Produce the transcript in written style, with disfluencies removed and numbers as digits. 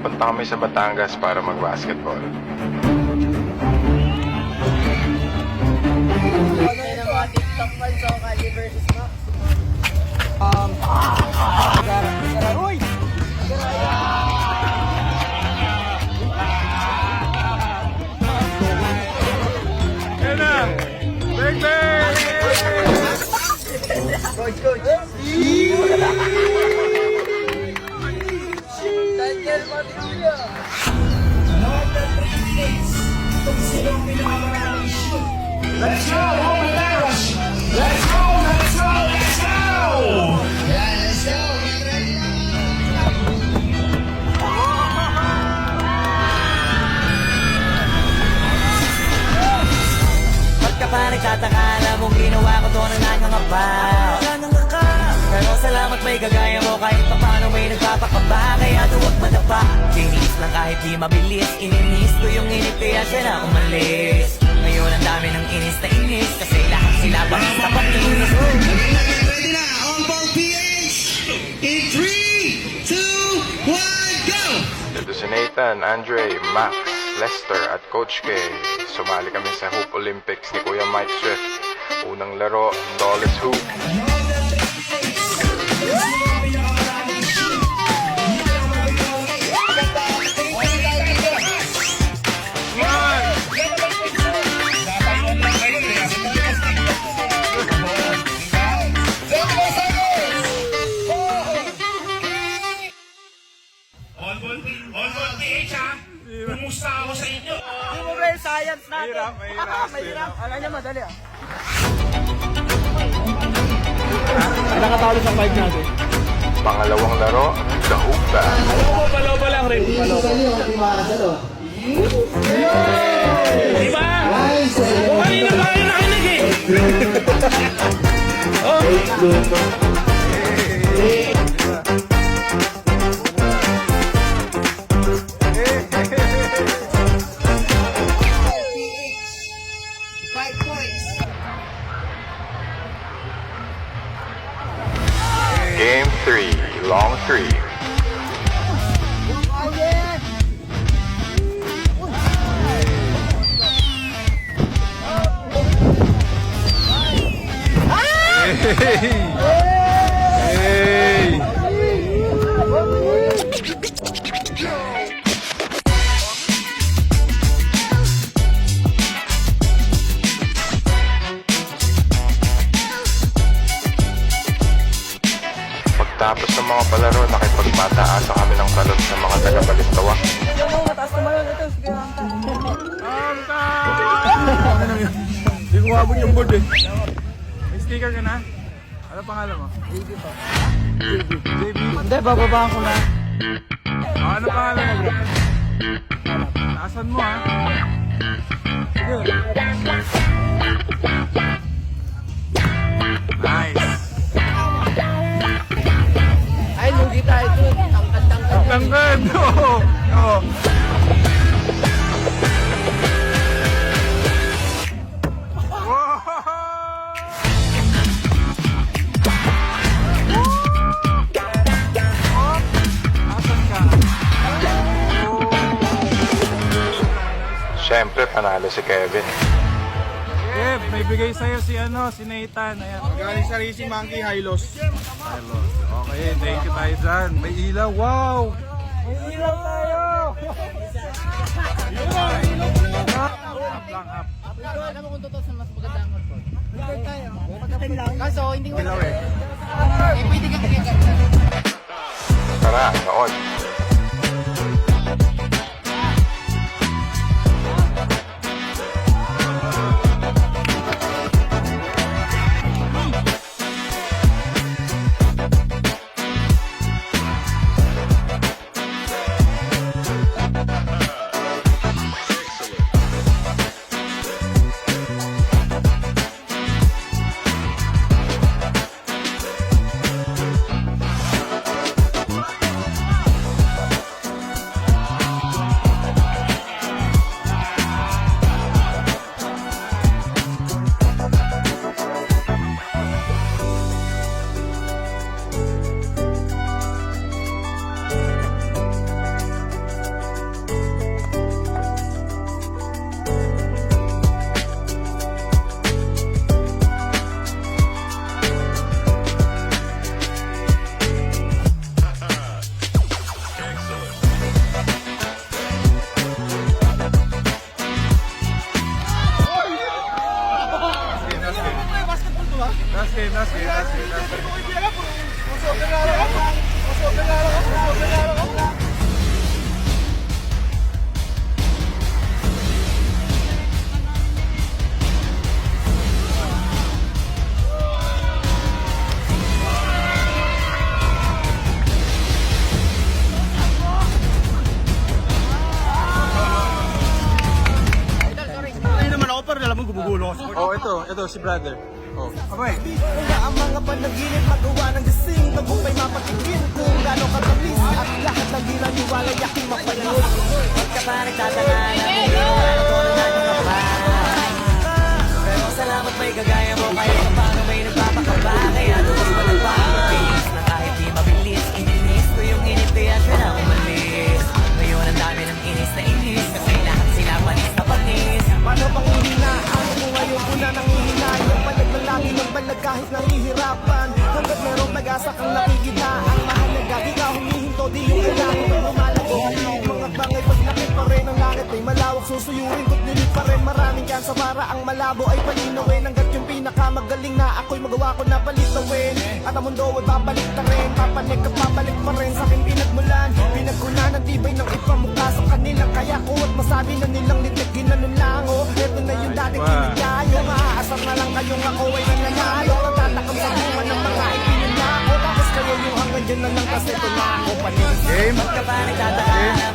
Napunta kami sa Batangas para mag-basketball. TikTok man sa Kali versus Max. Uy! Yan na! Bang bang! Coach! Daniel Matilla! Let's go, oh my gosh! Let's go, let's go, let's go! Yeah, let's go! Ba't ka pa nagtataka? Alam mong ginawa ko to ng nangangapa. Pero salamat may gagaya mo kahit pa paano may nagpapakaba. Kaya huwag madapa. Tinis lang kahit di mabilis. Ininis ko yung init kaya siya na umalis. Ngayon ang dami ng inis na inis. Kasi lahat sila basta pakinis. Ready na, on ball PH! In 3, 2, 1, go! Dito si Nathan, Andre, Max, Lester at Coach K. Sumali kami sa Hoop Olympics ni Kuya Mike Swift. Unang laro, Tallest Hoop. On ball PH ha! Kumusta ako sa inyo? Hindi mo ba yung science natin? Mahirap. Alam niya madali ah. Nakatalo sa mic natin. Pangalawang laro, The Hoop Band. Palobo lang rin. Palobo. Diba? Kung kanina ba kayo nakinig eh? Game 3, Long 3. Hey! Pagtapos ng mga palaro, nakipagpataasa kami ng talon sa mga taga-Balintawa. Mataas naman yun. Ito, sige lang. Hindi ko abot yung board eh. May sticker ka na? Ano pangalan mo? JB pa. JB. Hindi, bababaan ko na. Ano pangalan mo bro? Taasan mo ha? Nice. Ay, lugi tayo dun. Tangkad. Tangkad! Oo! Oo! Siyempre, panalo si Kevin. Kev, may bigay sa'yo si Nathan. Ayan. Galing sa Racing Monkey, Hylos. Okay, thank you tayo dyan. May ilaw, wow! May ilaw tayo! Up lang, up. Alam mo kung totoo sa mas maganda ang mag-board. Mag-board tayo. Pagkatin lang. Kaso, hindi ko Ilaw eh. pwede ka kaya. Tara, noon. Oh, ito si brother. Oh. Okay. Kaya ang mga panaginip magawa ng gising Tagumpay mapatigin kung gano'ng katamis At lahat ng di naniwala yaking mapanood Pagka pa nagtataka na mong ginawa na to ng naging pa Pero salamat may kagaya mo kahit paano may nagpapakaba Kaya tuwas pa ng pagpapabilis na kahit di mabilis Ininis ko yung init kaya siya na umalis Ngayon ang dami ng inis na inis Kasi lahat sila panis na panis Paano pang hihinaan kung ngayon ko na nangihinayang Palag ng lagi ng balag kahit nangihirapan Hanggat merong pag-asa kang nakikita Ang mahalaga di ka humihinto di yung kailangan Lumalaki ang mga bangay paglakit pa rin ang langit May malawak susuyurin ko't nilit pa rin Maraming kansa para ang malabo ay palinawin Hanggat yung pinakamagaling na ako'y magawa ko na palitawin At ang mundo ay babalik na rin Papalik at papalik pa rin sa aking pinagmulan Pinagkunan ang tibay ng ipamukha sa kanila Kaya ko at masabi na nilang litik ginanon lang oh Ito na yung dating kinagyayo Maaasar na lang kayong ako ay nananalo Natatakam sa bunga ng mga ipinunako Tapos kayo yung hanggang dyan na lang kasi ito na ako panig Game. Pagka pa nagtataka na